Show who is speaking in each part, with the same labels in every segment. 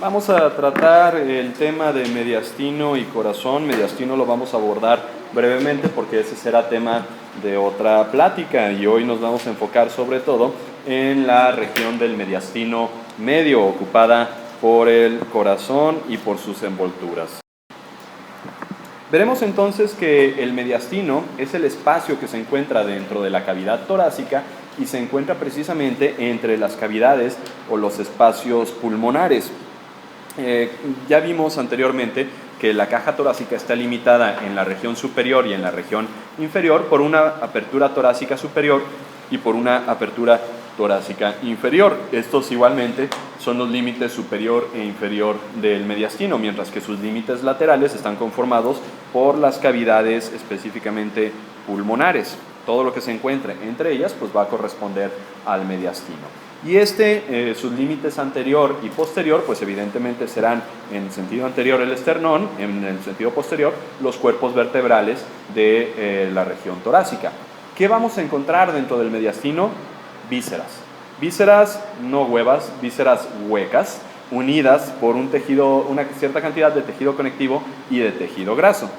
Speaker 1: Vamos a tratar el tema de mediastino y corazón. Mediastino lo vamos a abordar brevemente porque ese será tema de otra plática y hoy nos vamos a enfocar sobre todo en la región del mediastino medio, ocupada por el corazón y por sus envolturas. Veremos entonces que el mediastino es el espacio que se encuentra dentro de la cavidad torácica y se encuentra precisamente entre las cavidades o los espacios pulmonares. Ya vimos anteriormente que la caja torácica está limitada en la región superior y en la región inferior por una apertura torácica superior y por una apertura torácica inferior. Estos igualmente son los límites superior e inferior del mediastino, mientras que sus límites laterales están conformados por las cavidades específicamente pulmonares. Todo lo que se encuentre entre ellas pues va a corresponder al mediastino. Y sus límites anterior y posterior, pues evidentemente serán en sentido anterior el esternón, en el sentido posterior los cuerpos vertebrales de la región torácica. ¿Qué vamos a encontrar dentro del mediastino? Vísceras. Vísceras no huevas, vísceras huecas, unidas por un tejido, una cierta cantidad de tejido conectivo y de tejido graso.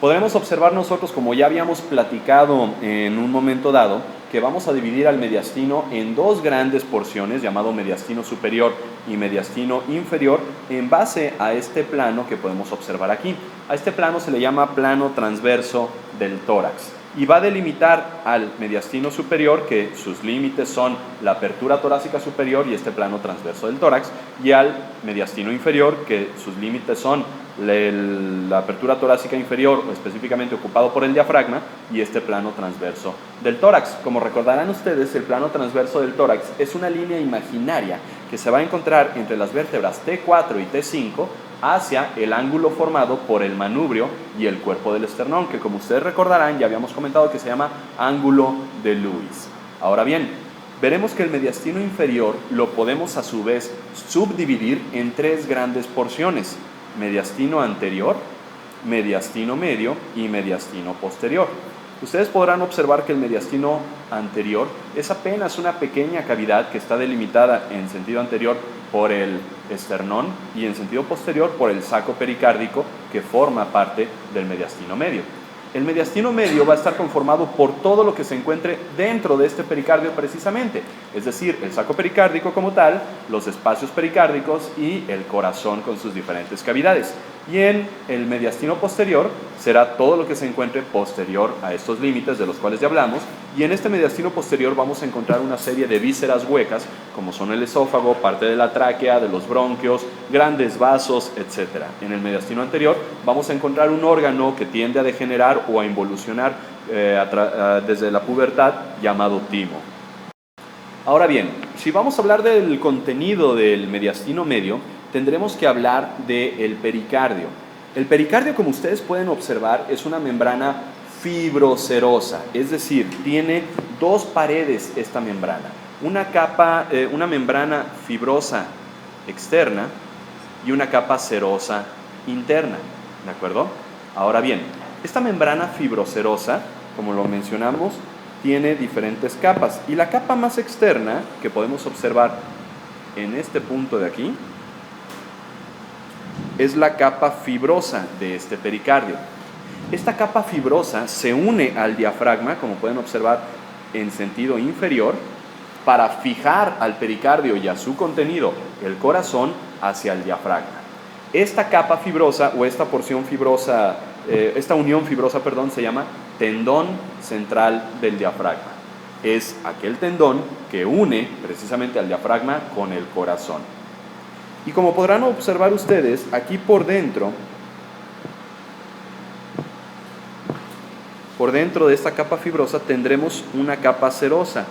Speaker 1: Podremos observar nosotros, como ya habíamos platicado en un momento dado, que vamos a dividir al mediastino en dos grandes porciones, llamado mediastino superior y mediastino inferior, en base a este plano que podemos observar aquí. A este plano se le llama plano transverso del tórax y va a delimitar al mediastino superior, que sus límites son la apertura torácica superior y este plano transverso del tórax, y al mediastino inferior, que sus límites son la apertura torácica inferior, específicamente ocupado por el diafragma, y este plano transverso del tórax. Como recordarán ustedes, el plano transverso del tórax es una línea imaginaria que se va a encontrar entre las vértebras T4 y T5 hacia el ángulo formado por el manubrio y el cuerpo del esternón, que como ustedes recordarán ya habíamos comentado que se llama ángulo de Lewis. Ahora bien, veremos que el mediastino inferior lo podemos a su vez subdividir en tres grandes porciones: mediastino anterior, mediastino medio y mediastino posterior. Ustedes podrán observar que el mediastino anterior es apenas una pequeña cavidad que está delimitada en sentido anterior por el esternón y en sentido posterior por el saco pericárdico, que forma parte del mediastino medio. El mediastino medio va a estar conformado por todo lo que se encuentre dentro de este pericardio precisamente, es decir, el saco pericárdico como tal, los espacios pericárdicos y el corazón con sus diferentes cavidades. Y en el mediastino posterior será todo lo que se encuentre posterior a estos límites de los cuales ya hablamos, y en este mediastino posterior vamos a encontrar una serie de vísceras huecas, como son el esófago, parte de la tráquea, de los bronquios, grandes vasos, etc. En el mediastino anterior vamos a encontrar un órgano que tiende a degenerar o a involucionar desde la pubertad, llamado timo. Ahora bien, si vamos a hablar del contenido del mediastino medio, tendremos que hablar del pericardio. El pericardio, como ustedes pueden observar, es una membrana fibrocerosa, es decir, tiene dos paredes esta membrana, una membrana fibrosa externa y una capa cerosa interna, ¿de acuerdo? Ahora bien, esta membrana fibrocerosa, como lo mencionamos, tiene diferentes capas, y la capa más externa, que podemos observar en este punto de aquí, es la capa fibrosa de este pericardio. Esta capa fibrosa se une al diafragma, como pueden observar en sentido inferior, para fijar al pericardio y a su contenido, el corazón, hacia el diafragma. Esta capa fibrosa o esta porción fibrosa, esta unión fibrosa, se llama tendón central del diafragma. Es aquel tendón que une precisamente al diafragma con el corazón. Y como podrán observar ustedes, aquí por dentro de esta capa fibrosa tendremos una capa cerosa.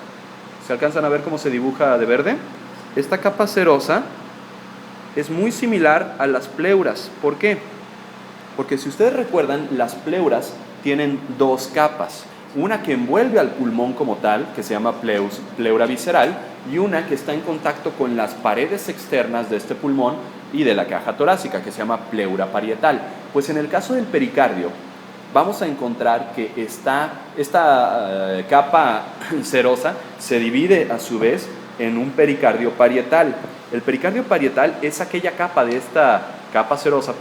Speaker 1: ¿Se alcanzan a ver cómo se dibuja de verde? Esta capa cerosa es muy similar a las pleuras. ¿Por qué? Porque si ustedes recuerdan, las pleuras tienen dos capas. Una que envuelve al pulmón como tal, que se llama pleura visceral, y una que está en contacto con las paredes externas de este pulmón y de la caja torácica, que se llama pleura parietal. Pues en el caso del pericardio, vamos a encontrar que esta capa cerosa se divide a su vez en un pericardio parietal. El pericardio parietal es aquella capa de esta capa serosa,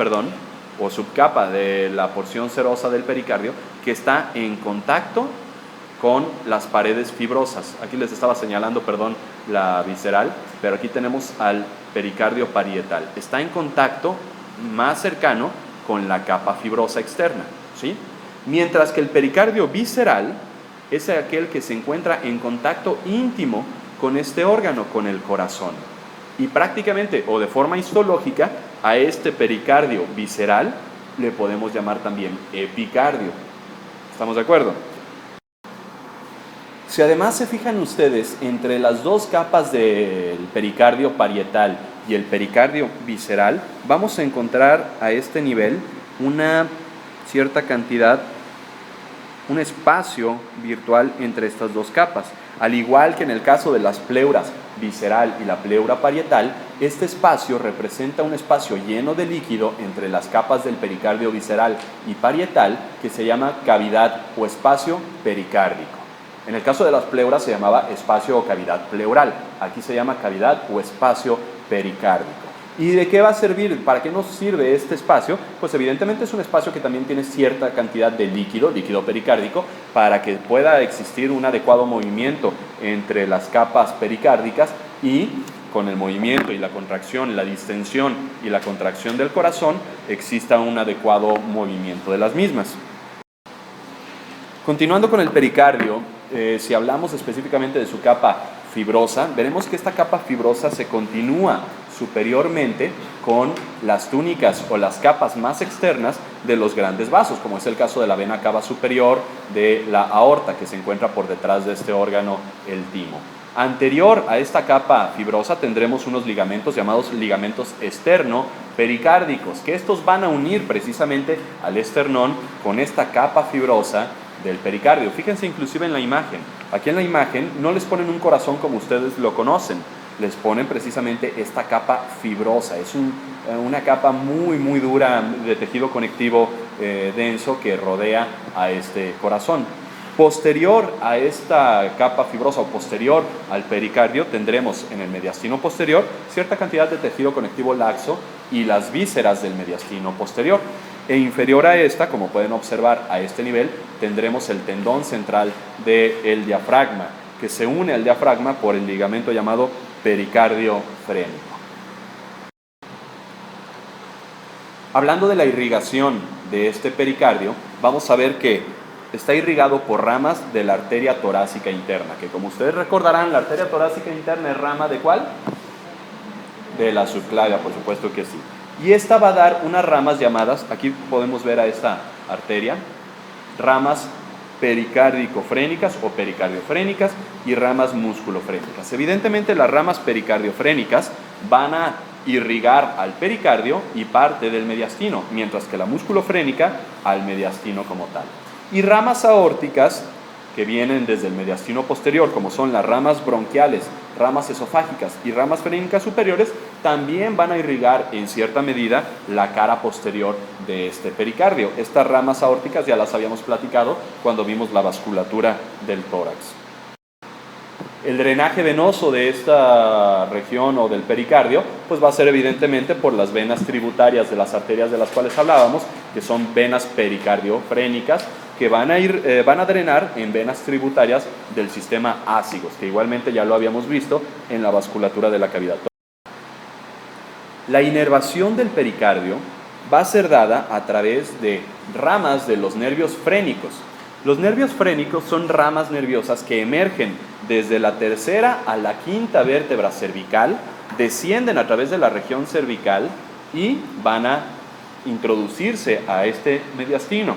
Speaker 1: o subcapa de la porción serosa del pericardio que está en contacto con las paredes fibrosas. Aquí les estaba señalando, la visceral, pero aquí tenemos al pericardio parietal. Está en contacto más cercano con la capa fibrosa externa, ¿sí? Mientras que el pericardio visceral es aquel que se encuentra en contacto íntimo con este órgano, con el corazón. Y prácticamente, o de forma histológica, a este pericardio visceral le podemos llamar también epicardio. ¿Estamos de acuerdo? Si además se fijan ustedes, entre las dos capas del pericardio parietal y el pericardio visceral, vamos a encontrar a este nivel una cierta cantidad, un espacio virtual entre estas dos capas. Al igual que en el caso de las pleuras visceral y la pleura parietal, este espacio representa un espacio lleno de líquido entre las capas del pericardio visceral y parietal que se llama cavidad o espacio pericárdico. En el caso de las pleuras se llamaba espacio o cavidad pleural. Aquí se llama cavidad o espacio pericárdico. ¿Y de qué va a servir? ¿Para qué nos sirve este espacio? Pues evidentemente es un espacio que también tiene cierta cantidad de líquido pericárdico, para que pueda existir un adecuado movimiento entre las capas pericárdicas y con el movimiento y la contracción, la distensión y la contracción del corazón, exista un adecuado movimiento de las mismas. Continuando con el pericardio, si hablamos específicamente de su capa fibrosa, veremos que esta capa fibrosa se continúa superiormente con las túnicas o las capas más externas de los grandes vasos, como es el caso de la vena cava superior, de la aorta que se encuentra por detrás de este órgano, el timo. Anterior a esta capa fibrosa tendremos unos ligamentos llamados ligamentos esterno-pericárdicos, que estos van a unir precisamente al esternón con esta capa fibrosa del pericardio. Fíjense inclusive en la imagen. Aquí en la imagen no les ponen un corazón como ustedes lo conocen, les ponen precisamente esta capa fibrosa. Es una capa muy dura de tejido conectivo denso que rodea a este corazón. Posterior a esta capa fibrosa o posterior al pericardio tendremos en el mediastino posterior cierta cantidad de tejido conectivo laxo y las vísceras del mediastino posterior. E inferior a esta, como pueden observar a este nivel, tendremos el tendón central del diafragma, que se une al diafragma por el ligamento llamado pericardio frénico. Hablando de la irrigación de este pericardio, vamos a ver que está irrigado por ramas de la arteria torácica interna, que como ustedes recordarán, la arteria torácica interna es rama ¿de cuál? De la subclavia, por supuesto que sí. Y esta va a dar unas ramas llamadas, aquí podemos ver a esta arteria, ramas pericárdico-frénicas o pericardiofrénicas y ramas musculofrénicas. Evidentemente las ramas pericardiofrénicas van a irrigar al pericardio y parte del mediastino, mientras que la musculofrénica al mediastino como tal. Y ramas aórticas que vienen desde el mediastino posterior, como son las ramas bronquiales, ramas esofágicas y ramas frénicas superiores, también van a irrigar en cierta medida la cara posterior de este pericardio. Estas ramas aórticas ya las habíamos platicado cuando vimos la vasculatura del tórax. El drenaje venoso de esta región o del pericardio pues va a ser evidentemente por las venas tributarias de las arterias de las cuales hablábamos, que son venas pericardiofrénicas, que van a drenar en venas tributarias del sistema ácigos, que igualmente ya lo habíamos visto en la vasculatura de la cavidad torácica. La inervación del pericardio va a ser dada a través de ramas de los nervios frénicos. Los nervios frénicos son ramas nerviosas que emergen desde la tercera a la quinta vértebra cervical, descienden a través de la región cervical y van a introducirse a este mediastino.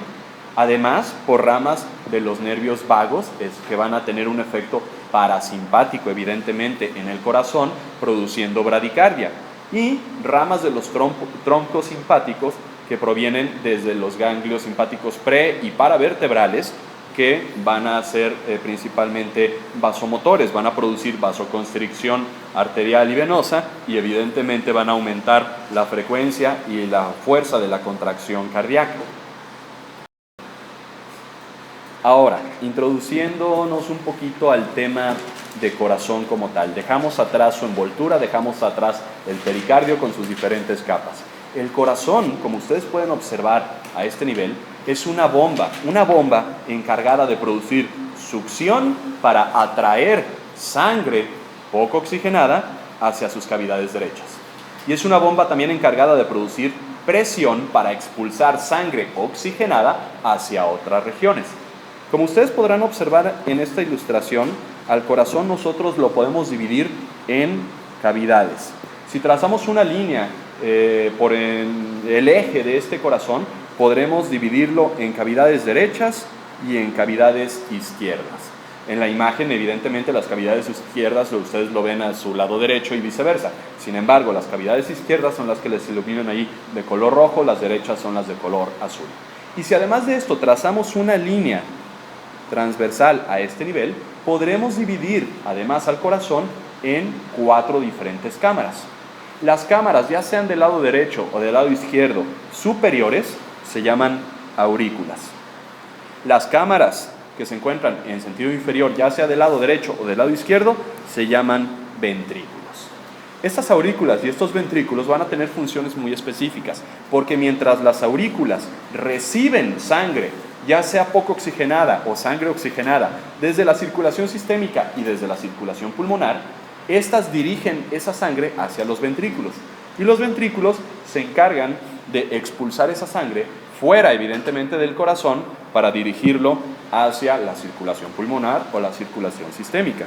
Speaker 1: Además, por ramas de los nervios vagos, que van a tener un efecto parasimpático, evidentemente, en el corazón, produciendo bradicardia. Y ramas de los troncos simpáticos, que provienen desde los ganglios simpáticos pre- y paravertebrales, que van a ser principalmente vasomotores, van a producir vasoconstricción arterial y venosa y evidentemente van a aumentar la frecuencia y la fuerza de la contracción cardíaca. Ahora, introduciéndonos un poquito al tema de corazón como tal, dejamos atrás su envoltura, dejamos atrás el pericardio con sus diferentes capas. El corazón, como ustedes pueden observar a este nivel, es una bomba encargada de producir succión para atraer sangre poco oxigenada hacia sus cavidades derechas. Y es una bomba también encargada de producir presión para expulsar sangre oxigenada hacia otras regiones. Como ustedes podrán observar en esta ilustración, al corazón nosotros lo podemos dividir en cavidades. Si trazamos una línea por el eje de este corazón, podremos dividirlo en cavidades derechas y en cavidades izquierdas. En la imagen, evidentemente, las cavidades izquierdas ustedes lo ven a su lado derecho y viceversa. Sin embargo, las cavidades izquierdas son las que les iluminan ahí de color rojo, las derechas son las de color azul. Y si además de esto trazamos una línea transversal a este nivel, podremos dividir además al corazón en 4 diferentes cámaras. Las cámaras, ya sean del lado derecho o del lado izquierdo, superiores, se llaman aurículas. Las cámaras que se encuentran en sentido inferior, ya sea del lado derecho o del lado izquierdo, se llaman ventrículos. Estas aurículas y estos ventrículos van a tener funciones muy específicas, porque mientras las aurículas reciben sangre, ya sea poco oxigenada o sangre oxigenada, desde la circulación sistémica y desde la circulación pulmonar, estas dirigen esa sangre hacia los ventrículos. Y los ventrículos se encargan de expulsar esa sangre fuera, evidentemente, del corazón para dirigirlo hacia la circulación pulmonar o la circulación sistémica.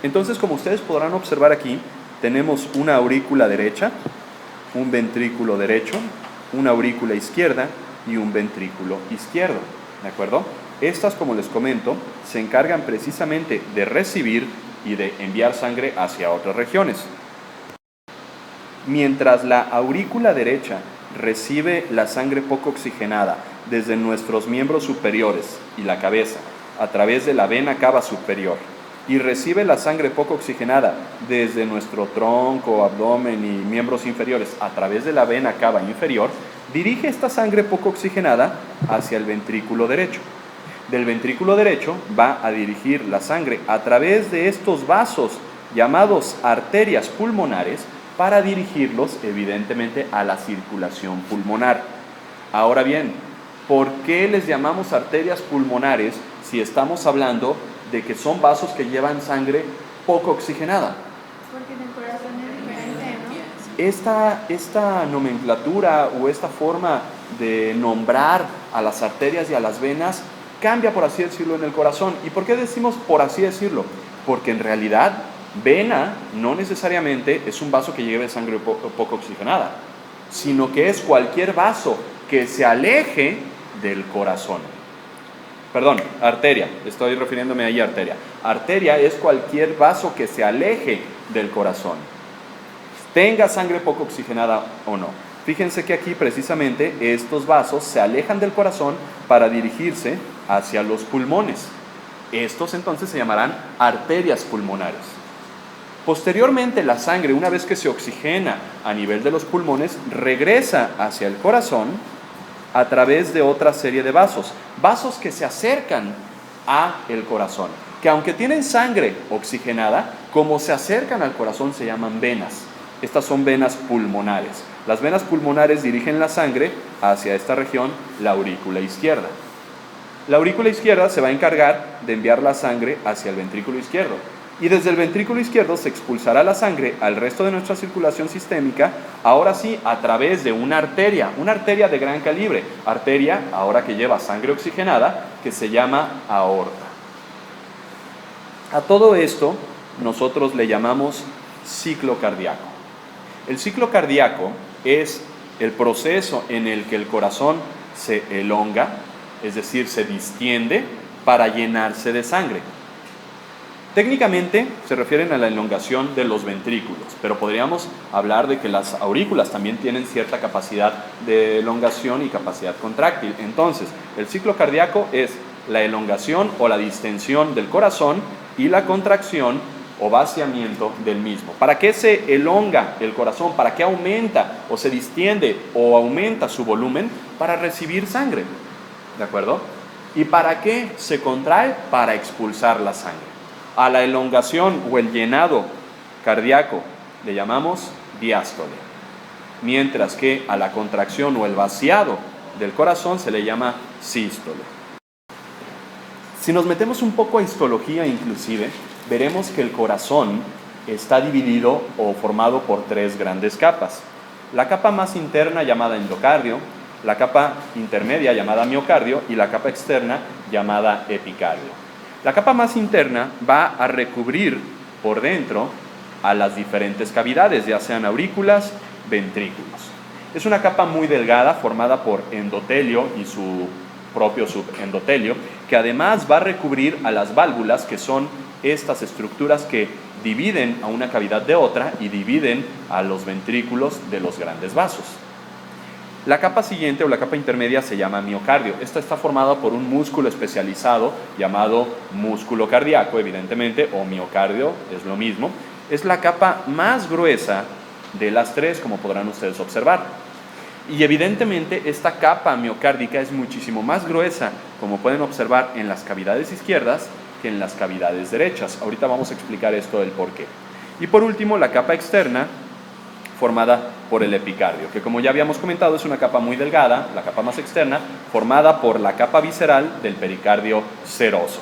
Speaker 1: Entonces, como ustedes podrán observar aquí, tenemos una aurícula derecha, un ventrículo derecho, una aurícula izquierda y un ventrículo izquierdo, ¿de acuerdo? Estas, como les comento, se encargan precisamente de recibir y de enviar sangre hacia otras regiones. Mientras la aurícula derecha recibe la sangre poco oxigenada desde nuestros miembros superiores y la cabeza a través de la vena cava superior y recibe la sangre poco oxigenada desde nuestro tronco, abdomen y miembros inferiores a través de la vena cava inferior, dirige esta sangre poco oxigenada hacia el ventrículo derecho. Del ventrículo derecho va a dirigir la sangre a través de estos vasos llamados arterias pulmonares para dirigirlos evidentemente a la circulación pulmonar. Ahora bien, ¿por qué les llamamos arterias pulmonares si estamos hablando de que son vasos que llevan sangre poco oxigenada?
Speaker 2: Porque en el corazón es diferente, ¿no?
Speaker 1: Esta nomenclatura o esta forma de nombrar a las arterias y a las venas cambia, por así decirlo, en el corazón. ¿Y por qué decimos por así decirlo? Porque en realidad vena no necesariamente es un vaso que lleve sangre poco oxigenada, sino que es cualquier vaso que se aleje del corazón. Perdón, arteria, estoy refiriéndome ahí a arteria. Arteria es cualquier vaso que se aleje del corazón, tenga sangre poco oxigenada o no. Fíjense que aquí precisamente estos vasos se alejan del corazón para dirigirse hacia los pulmones. Estos entonces se llamarán arterias pulmonares. Posteriormente, la sangre, una vez que se oxigena a nivel de los pulmones, regresa hacia el corazón a través de otra serie de vasos. Vasos que se acercan a el corazón, que aunque tienen sangre oxigenada, como se acercan al corazón se llaman venas. Estas son venas pulmonares. Las venas pulmonares dirigen la sangre hacia esta región, la aurícula izquierda. La aurícula izquierda se va a encargar de enviar la sangre hacia el ventrículo izquierdo. Y desde el ventrículo izquierdo se expulsará la sangre al resto de nuestra circulación sistémica, ahora sí a través de una arteria de gran calibre, arteria ahora que lleva sangre oxigenada, que se llama aorta. A todo esto nosotros le llamamos ciclo cardíaco. El ciclo cardíaco es el proceso en el que el corazón se elonga, es decir, se distiende para llenarse de sangre. Técnicamente se refieren a la elongación de los ventrículos, pero podríamos hablar de que las aurículas también tienen cierta capacidad de elongación y capacidad contráctil. Entonces, el ciclo cardíaco es la elongación o la distensión del corazón y la contracción o vaciamiento del mismo. ¿Para qué se elonga el corazón? ¿Para qué aumenta o se distiende o aumenta su volumen? Para recibir sangre, ¿de acuerdo? ¿Y para qué se contrae? Para expulsar la sangre. A la elongación o el llenado cardíaco le llamamos diástole, mientras que a la contracción o el vaciado del corazón se le llama sístole. Si nos metemos un poco a histología inclusive, veremos que el corazón está dividido o formado por tres grandes capas. La capa más interna llamada endocardio, la capa intermedia llamada miocardio y la capa externa llamada epicardio. La capa más interna va a recubrir por dentro a las diferentes cavidades, ya sean aurículas, ventrículos. Es una capa muy delgada formada por endotelio y su propio subendotelio, que además va a recubrir a las válvulas, que son estas estructuras que dividen a una cavidad de otra y dividen a los ventrículos de los grandes vasos. La capa siguiente o la capa intermedia se llama miocardio. Esta está formada por un músculo especializado llamado músculo cardíaco, evidentemente, o miocardio, es lo mismo. Es la capa más gruesa de las tres, como podrán ustedes observar. Y evidentemente esta capa miocárdica es muchísimo más gruesa, como pueden observar en las cavidades izquierdas que en las cavidades derechas. Ahorita vamos a explicar esto del por qué. Y por último, la capa externa, formada por el epicardio, que como ya habíamos comentado es una capa muy delgada, la capa más externa, formada por la capa visceral del pericardio seroso.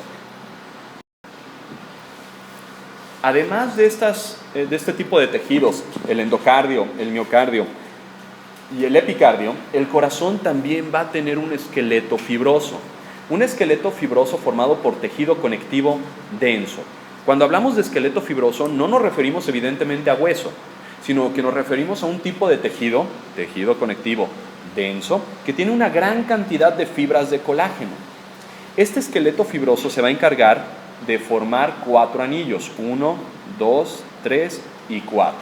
Speaker 1: Además de este tipo de tejidos, el endocardio, el miocardio y el epicardio, el corazón también va a tener un esqueleto fibroso. Un esqueleto fibroso formado por tejido conectivo denso. Cuando hablamos de esqueleto fibroso no nos referimos evidentemente a hueso, sino que nos referimos a un tipo de tejido conectivo denso, que tiene una gran cantidad de fibras de colágeno. Este esqueleto fibroso se va a encargar de formar 4 anillos, 1, 2, 3 y 4.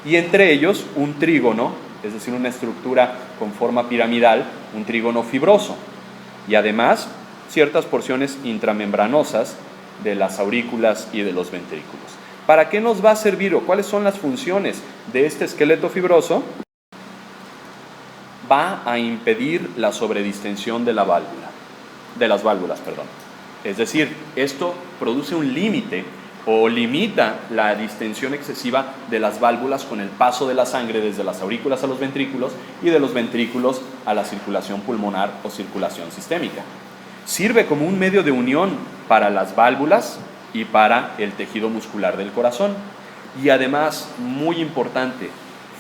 Speaker 1: Y entre ellos un trígono, es decir, una estructura con forma piramidal, un trígono fibroso. Y además, ciertas porciones intramembranosas de las aurículas y de los ventrículos. ¿Para qué nos va a servir o cuáles son las funciones de este esqueleto fibroso? Va a impedir la sobredistensión de las válvulas. Es decir, esto produce un límite o limita la distensión excesiva de las válvulas con el paso de la sangre desde las aurículas a los ventrículos y de los ventrículos a la circulación pulmonar o circulación sistémica. Sirve como un medio de unión para las válvulas y para el tejido muscular del corazón. Y además, muy importante,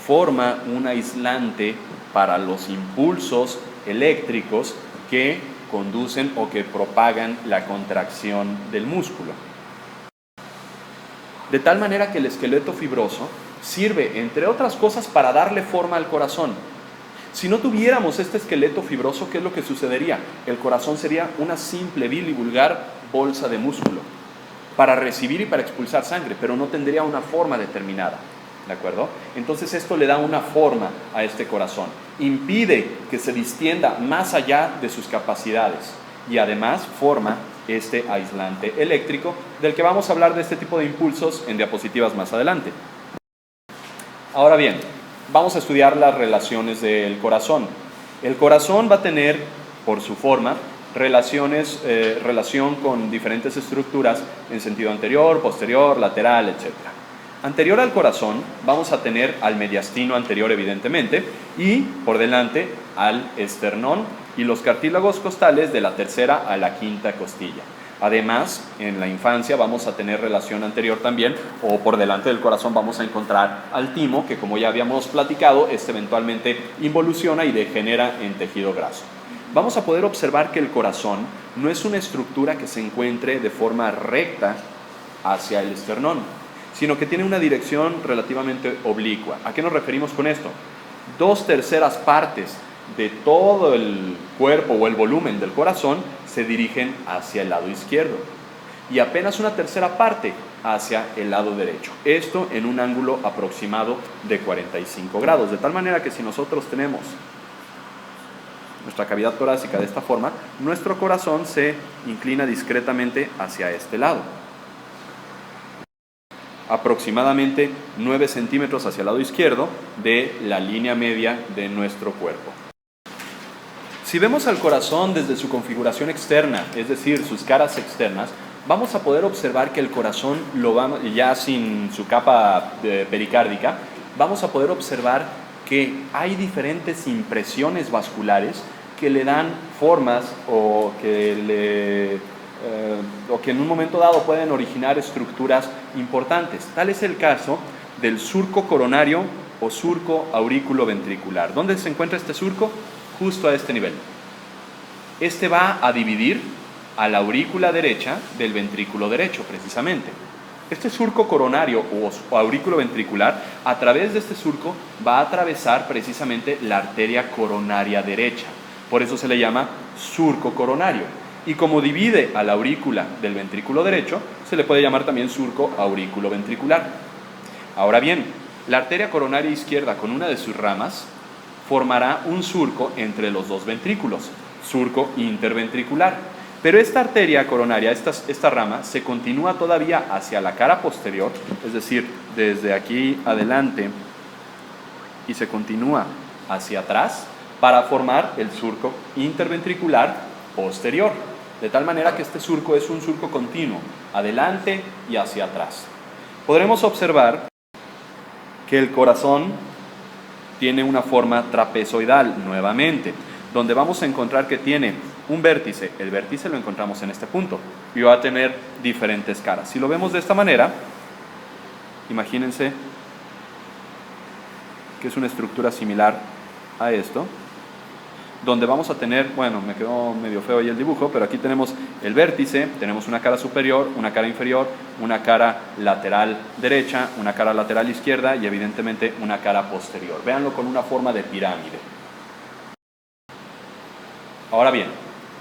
Speaker 1: forma un aislante para los impulsos eléctricos que conducen o que propagan la contracción del músculo. De tal manera que el esqueleto fibroso sirve, entre otras cosas, para darle forma al corazón. Si no tuviéramos este esqueleto fibroso, ¿qué es lo que sucedería? El corazón sería una simple, vil y vulgar bolsa de músculo para recibir y para expulsar sangre, pero no tendría una forma determinada, ¿de acuerdo? Entonces esto le da una forma a este corazón, impide que se distienda más allá de sus capacidades y además forma este aislante eléctrico, del que vamos a hablar de este tipo de impulsos en diapositivas más adelante. Ahora bien, vamos a estudiar las relaciones del corazón. El corazón va a tener, por su forma, relación con diferentes estructuras en sentido anterior, posterior, lateral, etc. Anterior al corazón vamos a tener al mediastino anterior, evidentemente, y por delante al esternón y los cartílagos costales de la tercera a la quinta costilla. Además, en la infancia vamos a tener relación anterior también, o por delante del corazón vamos a encontrar al timo, que como ya habíamos platicado, eventualmente involuciona y degenera en tejido graso. Vamos a poder observar que el corazón no es una estructura que se encuentre de forma recta hacia el esternón, sino que tiene una dirección relativamente oblicua. ¿A qué nos referimos con esto? 2/3 partes de todo el cuerpo o el volumen del corazón se dirigen hacia el lado izquierdo y apenas 1/3 parte hacia el lado derecho. Esto en un ángulo aproximado de 45 grados, de tal manera que si nosotros tenemos nuestra cavidad torácica de esta forma, nuestro corazón se inclina discretamente hacia este lado. Aproximadamente 9 centímetros hacia el lado izquierdo de la línea media de nuestro cuerpo. Si vemos al corazón desde su configuración externa, es decir, sus caras externas, vamos a poder observar que el corazón, ya sin su capa pericárdica, vamos a poder observar que hay diferentes impresiones vasculares que le dan formas o que en un momento dado pueden originar estructuras importantes. Tal es el caso del surco coronario o surco aurículo-ventricular. ¿Dónde se encuentra este surco? Justo a este nivel. Este va a dividir a la aurícula derecha del ventrículo derecho, precisamente. Este surco coronario o aurículo ventricular, a través de este surco va a atravesar precisamente la arteria coronaria derecha. Por eso se le llama surco coronario. Y como divide a la aurícula del ventrículo derecho, se le puede llamar también surco aurículo ventricular. Ahora bien, la arteria coronaria izquierda con una de sus ramas formará un surco entre los dos ventrículos, surco interventricular. Pero esta arteria coronaria, esta rama, se continúa todavía hacia la cara posterior, es decir, desde aquí adelante, y se continúa hacia atrás para formar el surco interventricular posterior. De tal manera que este surco es un surco continuo, adelante y hacia atrás. Podremos observar que el corazón tiene una forma trapezoidal nuevamente, donde vamos a encontrar que tiene un vértice. El vértice lo encontramos en este punto y va a tener diferentes caras. Si lo vemos de esta manera, imagínense que es una estructura similar a esto, donde vamos a tener, bueno, me quedó medio feo ahí el dibujo, pero aquí tenemos el vértice, tenemos una cara superior, una cara inferior, una cara lateral derecha, una cara lateral izquierda y evidentemente una cara posterior. Véanlo con una forma de pirámide. Ahora bien,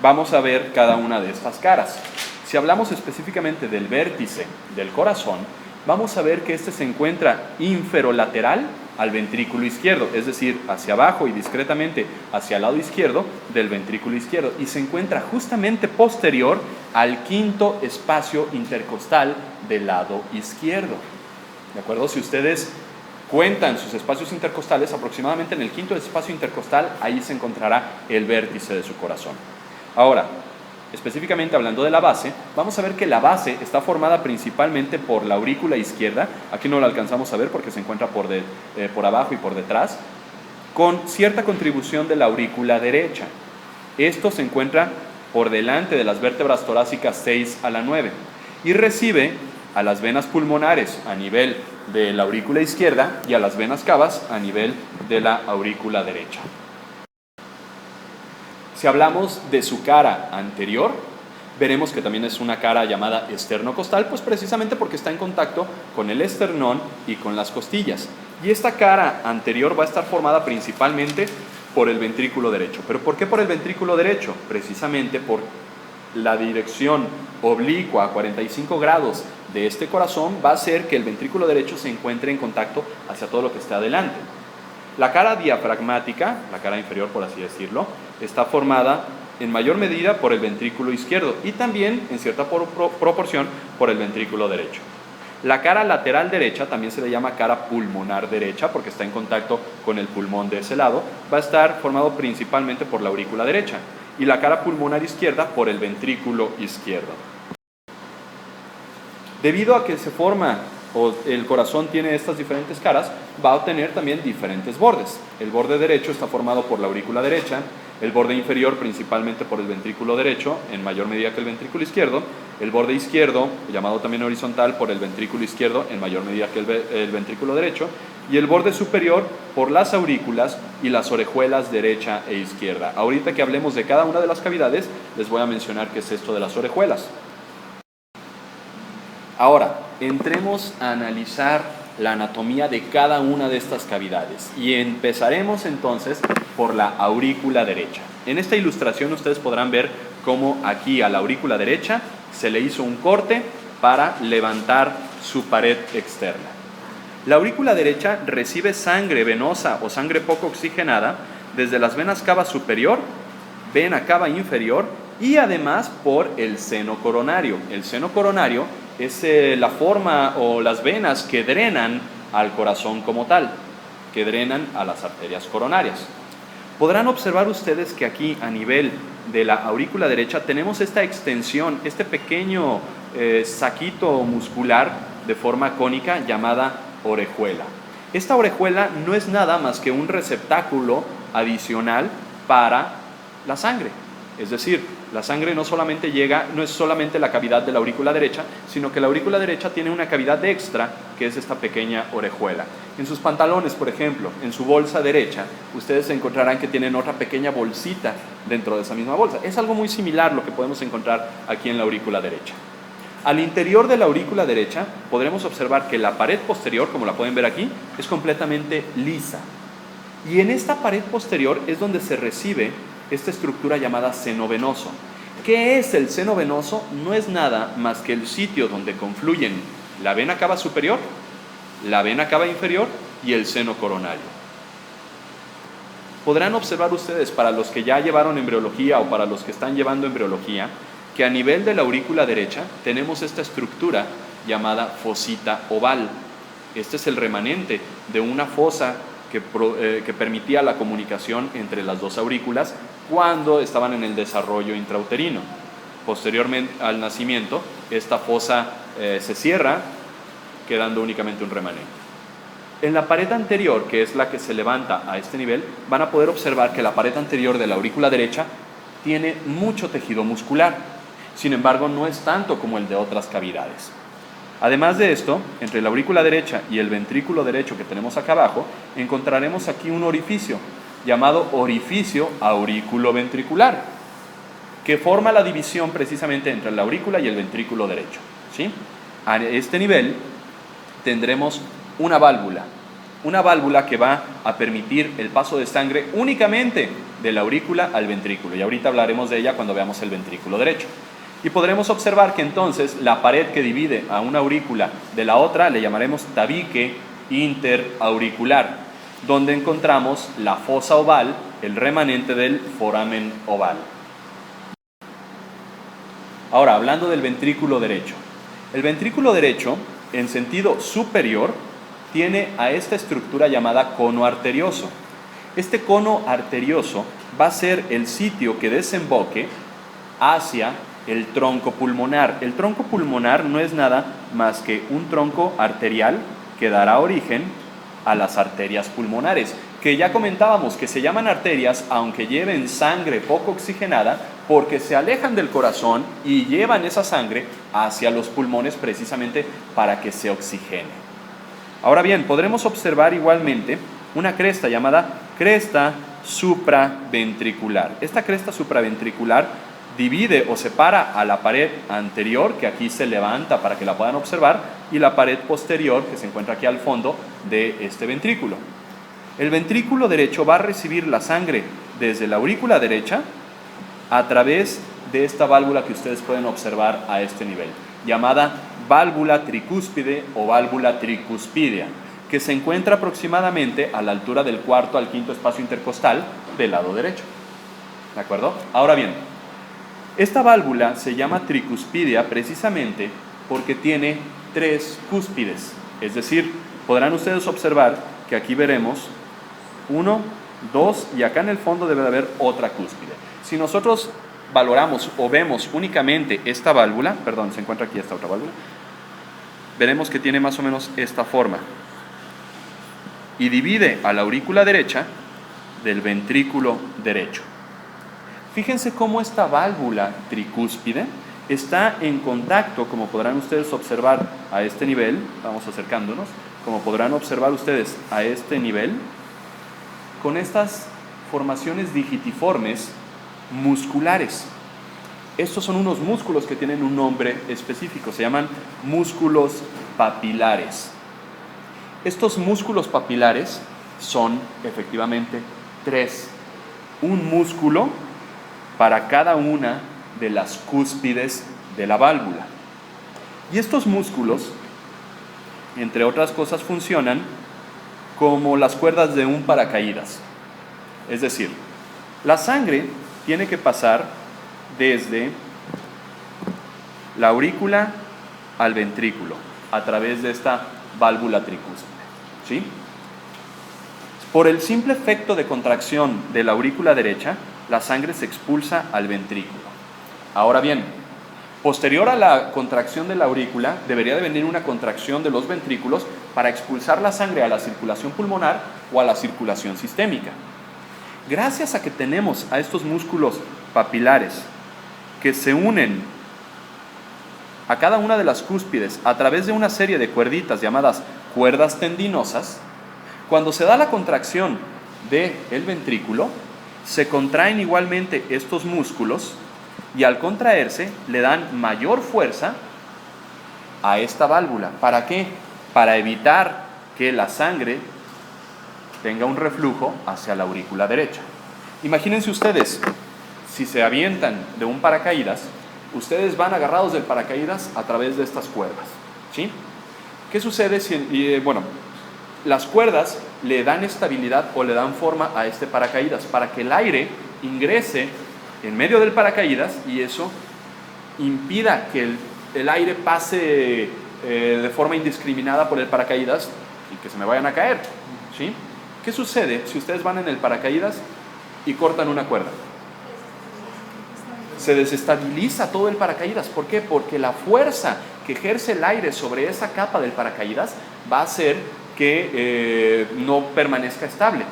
Speaker 1: vamos a ver cada una de estas caras. Si hablamos específicamente del vértice del corazón, vamos a ver que este se encuentra inferolateral al ventrículo izquierdo, es decir, hacia abajo y discretamente hacia el lado izquierdo del ventrículo izquierdo, y se encuentra justamente posterior al quinto espacio intercostal del lado izquierdo. ¿De acuerdo? Si ustedes cuentan sus espacios intercostales, aproximadamente en el quinto espacio intercostal, ahí se encontrará el vértice de su corazón. Ahora, específicamente hablando de la base, vamos a ver que la base está formada principalmente por la aurícula izquierda. Aquí no la alcanzamos a ver porque se encuentra por abajo y por detrás, con cierta contribución de la aurícula derecha. Esto se encuentra por delante de las vértebras torácicas 6 a la 9 y recibe a las venas pulmonares a nivel de la aurícula izquierda y a las venas cavas a nivel de la aurícula derecha. Si hablamos de su cara anterior, veremos que también es una cara llamada esternocostal, pues precisamente porque está en contacto con el esternón y con las costillas. Y esta cara anterior va a estar formada principalmente por el ventrículo derecho. ¿Pero por qué por el ventrículo derecho? Precisamente por la dirección oblicua a 45 grados de este corazón va a hacer que el ventrículo derecho se encuentre en contacto hacia todo lo que está adelante. La cara diafragmática, la cara inferior por así decirlo, está formada en mayor medida por el ventrículo izquierdo y también en cierta proporción por el ventrículo derecho. La cara lateral derecha, también se le llama cara pulmonar derecha porque está en contacto con el pulmón de ese lado, va a estar formado principalmente por la aurícula derecha y la cara pulmonar izquierda por el ventrículo izquierdo. Debido a que se forma o el corazón tiene estas diferentes caras, va a obtener también diferentes bordes. El borde derecho está formado por la aurícula derecha, el borde inferior principalmente por el ventrículo derecho, en mayor medida que el ventrículo izquierdo, el borde izquierdo, llamado también horizontal, por el ventrículo izquierdo, en mayor medida que el ventrículo derecho, y el borde superior por las aurículas y las orejuelas derecha e izquierda. Ahorita que hablemos de cada una de las cavidades, les voy a mencionar qué es esto de las orejuelas. Ahora, entremos a analizar la anatomía de cada una de estas cavidades y empezaremos entonces por la aurícula derecha. En esta ilustración ustedes podrán ver cómo aquí a la aurícula derecha se le hizo un corte para levantar su pared externa. La aurícula derecha recibe sangre venosa o sangre poco oxigenada desde las venas cava superior, vena cava inferior y además por el seno coronario. El seno coronario es la forma o las venas que drenan al corazón como tal, que drenan a las arterias coronarias. Podrán observar ustedes que aquí a nivel de la aurícula derecha tenemos esta extensión, este pequeño saquito muscular de forma cónica llamada orejuela. Esta orejuela no es nada más que un receptáculo adicional para la sangre. Es decir, la sangre no es solamente la cavidad de la aurícula derecha, sino que la aurícula derecha tiene una cavidad extra, que es esta pequeña orejuela. En sus pantalones, por ejemplo, en su bolsa derecha, ustedes encontrarán que tienen otra pequeña bolsita dentro de esa misma bolsa. Es algo muy similar lo que podemos encontrar aquí en la aurícula derecha. Al interior de la aurícula derecha podremos observar que la pared posterior, como la pueden ver aquí, es completamente lisa. Y en esta pared posterior es donde se recibe esta estructura llamada seno venoso. ¿Qué es el seno venoso? No es nada más que el sitio donde confluyen la vena cava superior, la vena cava inferior y el seno coronario. Podrán observar ustedes, para los que ya llevaron embriología o para los que están llevando embriología, que a nivel de la aurícula derecha tenemos esta estructura llamada fosita oval. Este es el remanente de una fosa que permitía la comunicación entre las dos aurículas cuando estaban en el desarrollo intrauterino. Posteriormente al nacimiento, esta fosa se cierra, quedando únicamente un remanente. En la pared anterior, que es la que se levanta a este nivel, van a poder observar que la pared anterior de la aurícula derecha tiene mucho tejido muscular. Sin embargo, no es tanto como el de otras cavidades. Además de esto, entre la aurícula derecha y el ventrículo derecho que tenemos acá abajo, encontraremos aquí un orificio llamado orificio aurículo-ventricular, que forma la división precisamente entre la aurícula y el ventrículo derecho, ¿sí? A este nivel tendremos una válvula que va a permitir el paso de sangre únicamente de la aurícula al ventrículo, y ahorita hablaremos de ella cuando veamos el ventrículo derecho. Y podremos observar que entonces la pared que divide a una aurícula de la otra le llamaremos tabique interauricular, donde encontramos la fosa oval, el remanente del foramen oval. Ahora, hablando del ventrículo derecho. El ventrículo derecho, en sentido superior, tiene a esta estructura llamada cono arterioso. Este cono arterioso va a ser el sitio que desemboque hacia el tronco pulmonar. El tronco pulmonar no es nada más que un tronco arterial que dará origen a las arterias pulmonares, que ya comentábamos que se llaman arterias aunque lleven sangre poco oxigenada, porque se alejan del corazón y llevan esa sangre hacia los pulmones precisamente para que se oxigene. Ahora bien, podremos observar igualmente una cresta llamada cresta supraventricular. Esta cresta supraventricular divide o separa a la pared anterior, que aquí se levanta para que la puedan observar, y la pared posterior, que se encuentra aquí al fondo de este ventrículo. El ventrículo derecho va a recibir la sangre desde la aurícula derecha a través de esta válvula que ustedes pueden observar a este nivel, llamada válvula tricúspide o válvula tricuspidea, que se encuentra aproximadamente a la altura del cuarto al quinto espacio intercostal del lado derecho. ¿De acuerdo? Ahora bien, esta válvula se llama tricuspidea precisamente porque tiene 3 cúspides. Es decir, podrán ustedes observar que aquí veremos 1, 2 y acá en el fondo debe de haber otra cúspide. Si nosotros valoramos o vemos únicamente esta válvula, perdón, se encuentra aquí esta otra válvula, veremos que tiene más o menos esta forma y divide a la aurícula derecha del ventrículo derecho. Fíjense cómo esta válvula tricúspide está en contacto, como podrán ustedes observar a este nivel, vamos acercándonos, como podrán observar ustedes a este nivel, con estas formaciones digitiformes musculares. Estos son unos músculos que tienen un nombre específico, se llaman músculos papilares. Estos músculos papilares son efectivamente 3, un músculo para cada una de las cúspides de la válvula. Y estos músculos, entre otras cosas, funcionan como las cuerdas de un paracaídas. Es decir, la sangre tiene que pasar desde la aurícula al ventrículo a través de esta válvula tricúspide, ¿sí? Por el simple efecto de contracción de la aurícula derecha, la sangre se expulsa al ventrículo. Ahora bien, posterior a la contracción de la aurícula, debería de venir una contracción de los ventrículos para expulsar la sangre a la circulación pulmonar o a la circulación sistémica. Gracias a que tenemos a estos músculos papilares que se unen a cada una de las cúspides a través de una serie de cuerditas llamadas cuerdas tendinosas, cuando se da la contracción del ventrículo, se contraen igualmente estos músculos y al contraerse le dan mayor fuerza a esta válvula. ¿Para qué? Para evitar que la sangre tenga un reflujo hacia la aurícula derecha. Imagínense ustedes, si se avientan de un paracaídas, ustedes van agarrados del paracaídas a través de estas cuerdas, ¿sí? ¿Qué sucede si, las cuerdas le dan estabilidad o le dan forma a este paracaídas para que el aire ingrese en medio del paracaídas y eso impida que el aire pase de forma indiscriminada por el paracaídas y que se me vayan a caer, ¿sí? ¿Qué sucede si ustedes van en el paracaídas y cortan una cuerda? Se desestabiliza todo el paracaídas. ¿Por qué? Porque la fuerza que ejerce el aire sobre esa capa del paracaídas va a hacer que no permanezca estable.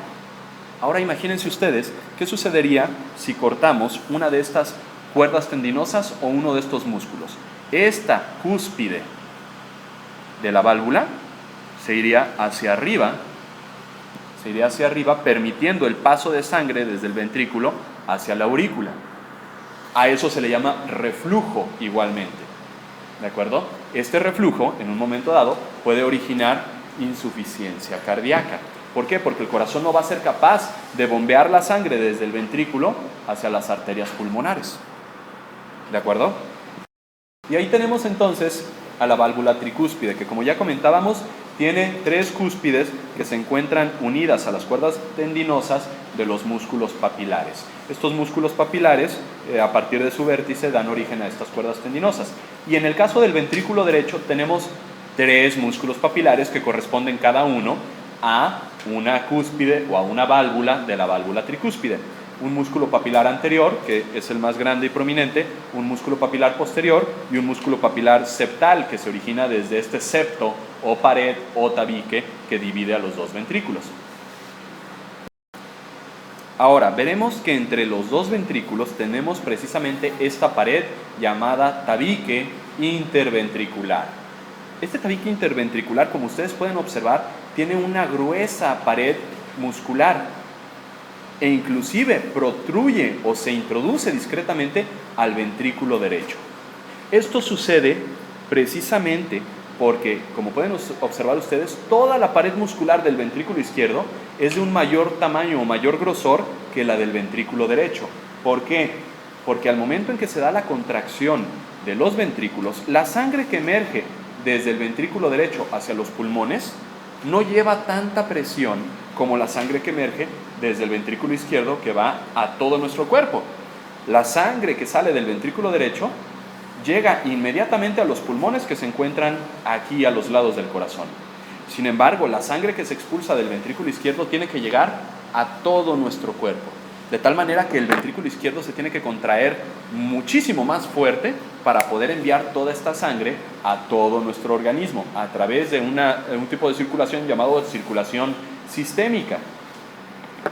Speaker 1: Ahora imagínense ustedes qué sucedería si cortamos una de estas cuerdas tendinosas o uno de estos músculos. Esta cúspide de la válvula se iría hacia arriba, permitiendo el paso de sangre desde el ventrículo hacia la aurícula. A eso se le llama reflujo igualmente, ¿de acuerdo? Este reflujo, en un momento dado, puede originar insuficiencia cardíaca. ¿Por qué? Porque el corazón no va a ser capaz de bombear la sangre desde el ventrículo hacia las arterias pulmonares, ¿de acuerdo? Y ahí tenemos entonces a la válvula tricúspide, que como ya comentábamos, tiene 3 cúspides que se encuentran unidas a las cuerdas tendinosas de los músculos papilares. Estos músculos papilares, a partir de su vértice, dan origen a estas cuerdas tendinosas. Y en el caso del ventrículo derecho, tenemos 3 músculos papilares que corresponden cada uno a una cúspide o a una válvula de la válvula tricúspide. Un músculo papilar anterior, que es el más grande y prominente, un músculo papilar posterior y un músculo papilar septal, que se origina desde este septo o pared o tabique que divide a los 2 ventrículos. Ahora, veremos que entre los 2 ventrículos tenemos precisamente esta pared llamada tabique interventricular. Este tabique interventricular, como ustedes pueden observar, tiene una gruesa pared muscular e inclusive protruye o se introduce discretamente al ventrículo derecho. Esto sucede precisamente porque, como pueden observar ustedes, toda la pared muscular del ventrículo izquierdo es de un mayor tamaño o mayor grosor que la del ventrículo derecho. ¿Por qué? Porque al momento en que se da la contracción de los ventrículos, la sangre que emerge desde el ventrículo derecho hacia los pulmones no lleva tanta presión como la sangre que emerge desde el ventrículo izquierdo, que va a todo nuestro cuerpo. La sangre que sale del ventrículo derecho llega inmediatamente a los pulmones que se encuentran aquí a los lados del corazón. Sin embargo, la sangre que se expulsa del ventrículo izquierdo tiene que llegar a todo nuestro cuerpo, de tal manera que el ventrículo izquierdo se tiene que contraer muchísimo más fuerte para poder enviar toda esta sangre a todo nuestro organismo a través de un tipo de circulación llamado circulación sistémica.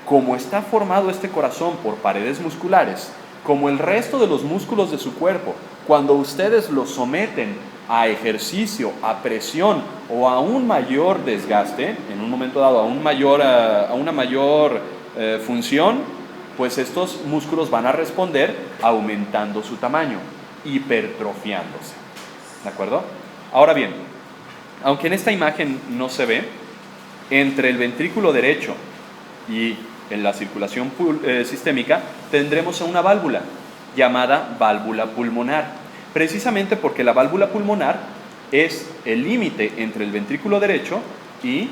Speaker 1: Como está formado este corazón por paredes musculares, como el resto de los músculos de su cuerpo, cuando ustedes los someten a ejercicio, a presión o a un mayor desgaste, en un momento dado a una mayor función, pues estos músculos van a responder aumentando su tamaño, hipertrofiándose. ¿De acuerdo? Ahora bien, aunque en esta imagen no se ve, entre el ventrículo derecho y en la circulación sistémica tendremos una válvula llamada válvula pulmonar, precisamente porque la válvula pulmonar es el límite entre el ventrículo derecho y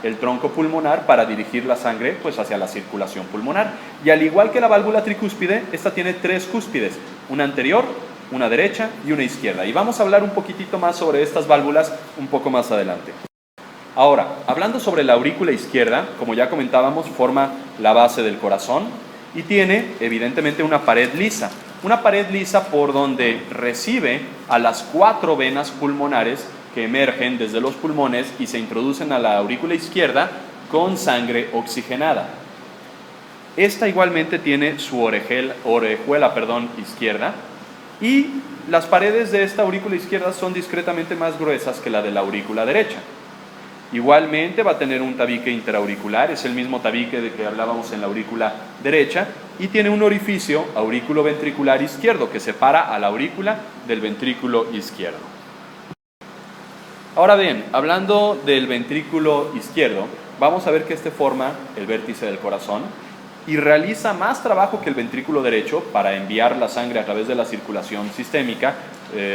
Speaker 1: el tronco pulmonar para dirigir la sangre pues hacia la circulación pulmonar. Y al igual que la válvula tricúspide, esta tiene 3 cúspides, una anterior, una derecha y una izquierda. Y vamos a hablar un poquitito más sobre estas válvulas un poco más adelante. Ahora, hablando sobre la aurícula izquierda, como ya comentábamos, forma la base del corazón y tiene evidentemente una pared lisa. Una pared lisa por donde recibe a las 4 venas pulmonares que emergen desde los pulmones y se introducen a la aurícula izquierda con sangre oxigenada. Esta igualmente tiene su orejuela izquierda y las paredes de esta aurícula izquierda son discretamente más gruesas que la de la aurícula derecha. Igualmente va a tener un tabique interauricular, es el mismo tabique de que hablábamos en la aurícula derecha, y tiene un orificio aurículo-ventricular izquierdo que separa a la aurícula del ventrículo izquierdo. Ahora bien, hablando del ventrículo izquierdo, vamos a ver que este forma el vértice del corazón y realiza más trabajo que el ventrículo derecho para enviar la sangre a través de la circulación sistémica,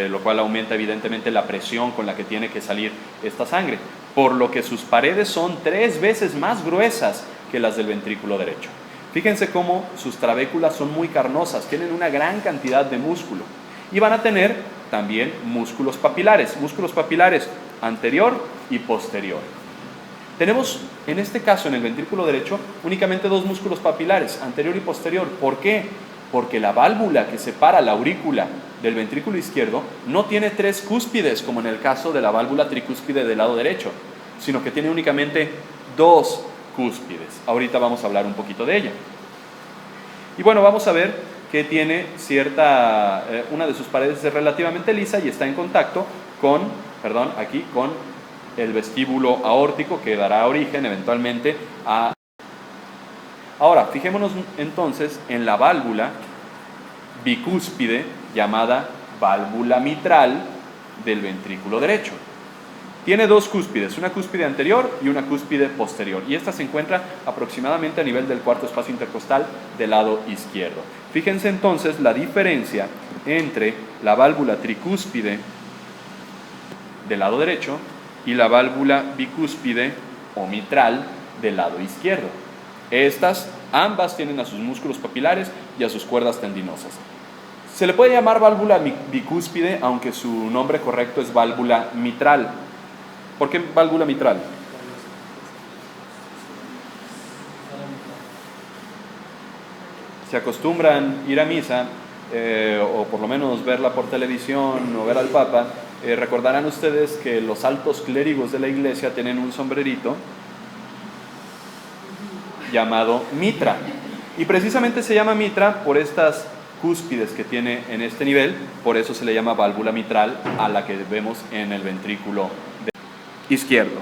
Speaker 1: lo cual aumenta evidentemente la presión con la que tiene que salir esta sangre, por lo que sus paredes son 3 veces más gruesas que las del ventrículo derecho. Fíjense cómo sus trabéculas son muy carnosas, tienen una gran cantidad de músculo y van a tener también músculos papilares anterior y posterior. Tenemos, en este caso, en el ventrículo derecho, únicamente 2 músculos papilares, anterior y posterior. ¿Por qué? Porque la válvula que separa la aurícula del ventrículo izquierdo no tiene 3 cúspides, como en el caso de la válvula tricúspide del lado derecho, sino que tiene únicamente 2 cúspides. Ahorita vamos a hablar un poquito de ella. Y bueno, vamos a ver que tiene una de sus paredes es relativamente lisa y está en contacto con el vestíbulo aórtico que dará origen eventualmente a... Ahora, fijémonos entonces en la válvula bicúspide llamada válvula mitral del ventrículo derecho. Tiene 2 cúspides, una cúspide anterior y una cúspide posterior, y esta se encuentra aproximadamente a nivel del cuarto espacio intercostal del lado izquierdo. Fíjense entonces la diferencia entre la válvula tricúspide del lado derecho y la válvula bicúspide o mitral del lado izquierdo. Estas ambas tienen a sus músculos papilares y a sus cuerdas tendinosas. Se le puede llamar válvula bicúspide, aunque su nombre correcto es válvula mitral. ¿Por qué válvula mitral? Se acostumbran ir a misa, o por lo menos verla por televisión o ver al Papa. Recordarán ustedes que los altos clérigos de la iglesia tienen un sombrerito llamado mitra, y precisamente se llama mitra por estas cúspides que tiene en este nivel, por eso se le llama válvula mitral a la que vemos en el ventrículo izquierdo.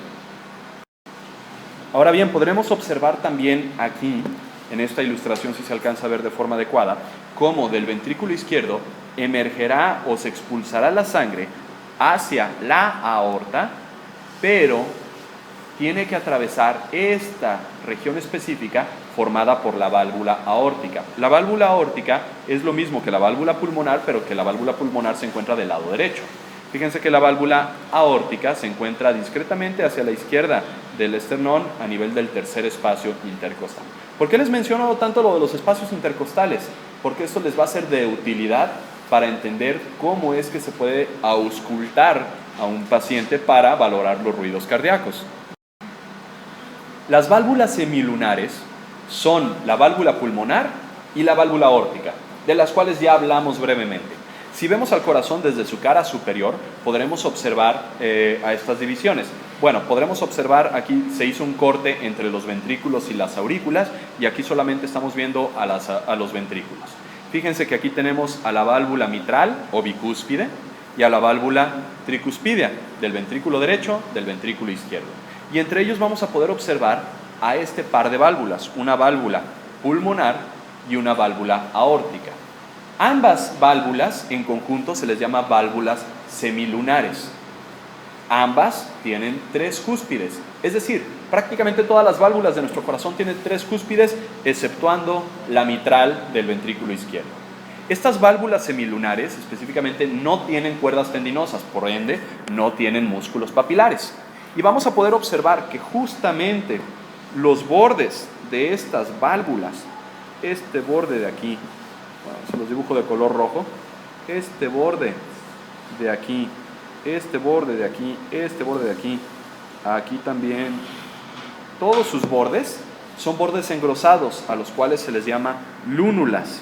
Speaker 1: Ahora bien, podremos observar también aquí, en esta ilustración, si se alcanza a ver de forma adecuada, cómo del ventrículo izquierdo emergerá o se expulsará la sangre hacia la aorta, pero tiene que atravesar esta región específica formada por la válvula aórtica. La válvula aórtica es lo mismo que la válvula pulmonar, pero que la válvula pulmonar se encuentra del lado derecho. Fíjense que la válvula aórtica se encuentra discretamente hacia la izquierda del esternón a nivel del tercer espacio intercostal. ¿Por qué les menciono tanto lo de los espacios intercostales? Porque esto les va a ser de utilidad para entender cómo es que se puede auscultar a un paciente para valorar los ruidos cardíacos. Las válvulas semilunares son la válvula pulmonar y la válvula aórtica, de las cuales ya hablamos brevemente. Si vemos al corazón desde su cara superior, podremos observar a estas divisiones. Bueno, podremos observar, aquí se hizo un corte entre los ventrículos y las aurículas, y aquí solamente estamos viendo a los ventrículos. Fíjense que aquí tenemos a la válvula mitral o bicúspide y a la válvula tricuspidia del ventrículo derecho, del ventrículo izquierdo. Y entre ellos vamos a poder observar a este par de válvulas, una válvula pulmonar y una válvula aórtica. Ambas válvulas en conjunto se les llama válvulas semilunares. Ambas tienen 3 cúspides, es decir, prácticamente todas las válvulas de nuestro corazón tienen 3 cúspides, exceptuando la mitral del ventrículo izquierdo. Estas válvulas semilunares específicamente no tienen cuerdas tendinosas, por ende no tienen músculos papilares. Y vamos a poder observar que justamente los bordes de estas válvulas, este borde de aquí, bueno, se los dibujo de color rojo, este borde de aquí, este borde de aquí, este borde de aquí, aquí también, todos sus bordes son bordes engrosados, a los cuales se les llama lúnulas.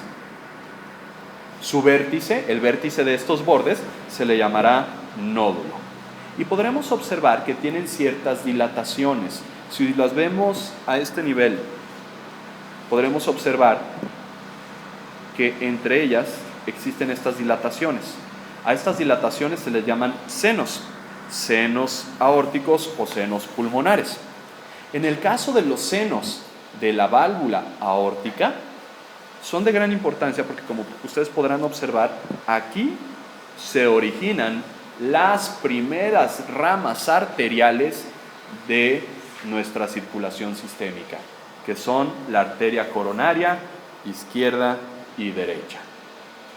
Speaker 1: Su vértice, el vértice de estos bordes, se le llamará nódulo. Y podremos observar que tienen ciertas dilataciones. Si las vemos a este nivel, podremos observar que entre ellas existen estas dilataciones. A estas dilataciones se les llaman senos aórticos o senos pulmonares. En el caso de los senos de la válvula aórtica, son de gran importancia porque, como ustedes podrán observar, aquí se originan las primeras ramas arteriales de nuestra circulación sistémica, que son la arteria coronaria izquierda y derecha.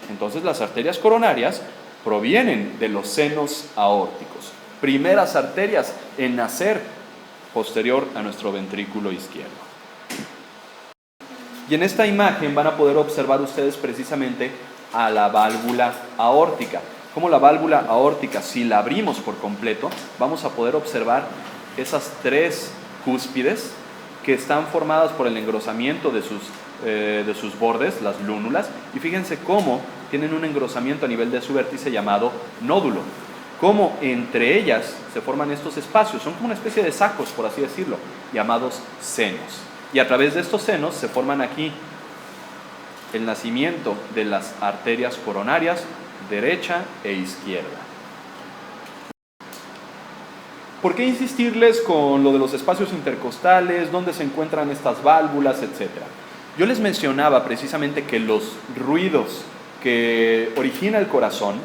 Speaker 1: Entonces, las arterias coronarias provienen de los senos aórticos, primeras arterias en nacer posterior a nuestro ventrículo izquierdo. Y en esta imagen van a poder observar ustedes precisamente a la válvula aórtica. Como la válvula aórtica, si la abrimos por completo, vamos a poder observar esas tres cúspides que están formadas por el engrosamiento de sus bordes, las lúnulas, y fíjense cómo tienen un engrosamiento a nivel de su vértice llamado nódulo. Cómo entre ellas se forman estos espacios, son como una especie de sacos, por así decirlo, llamados senos. Y a través de estos senos se forman aquí el nacimiento de las arterias coronarias derecha e izquierda. ¿Por qué insistirles con lo de los espacios intercostales, dónde se encuentran estas válvulas, etcétera? Yo les mencionaba precisamente que los ruidos que origina el corazón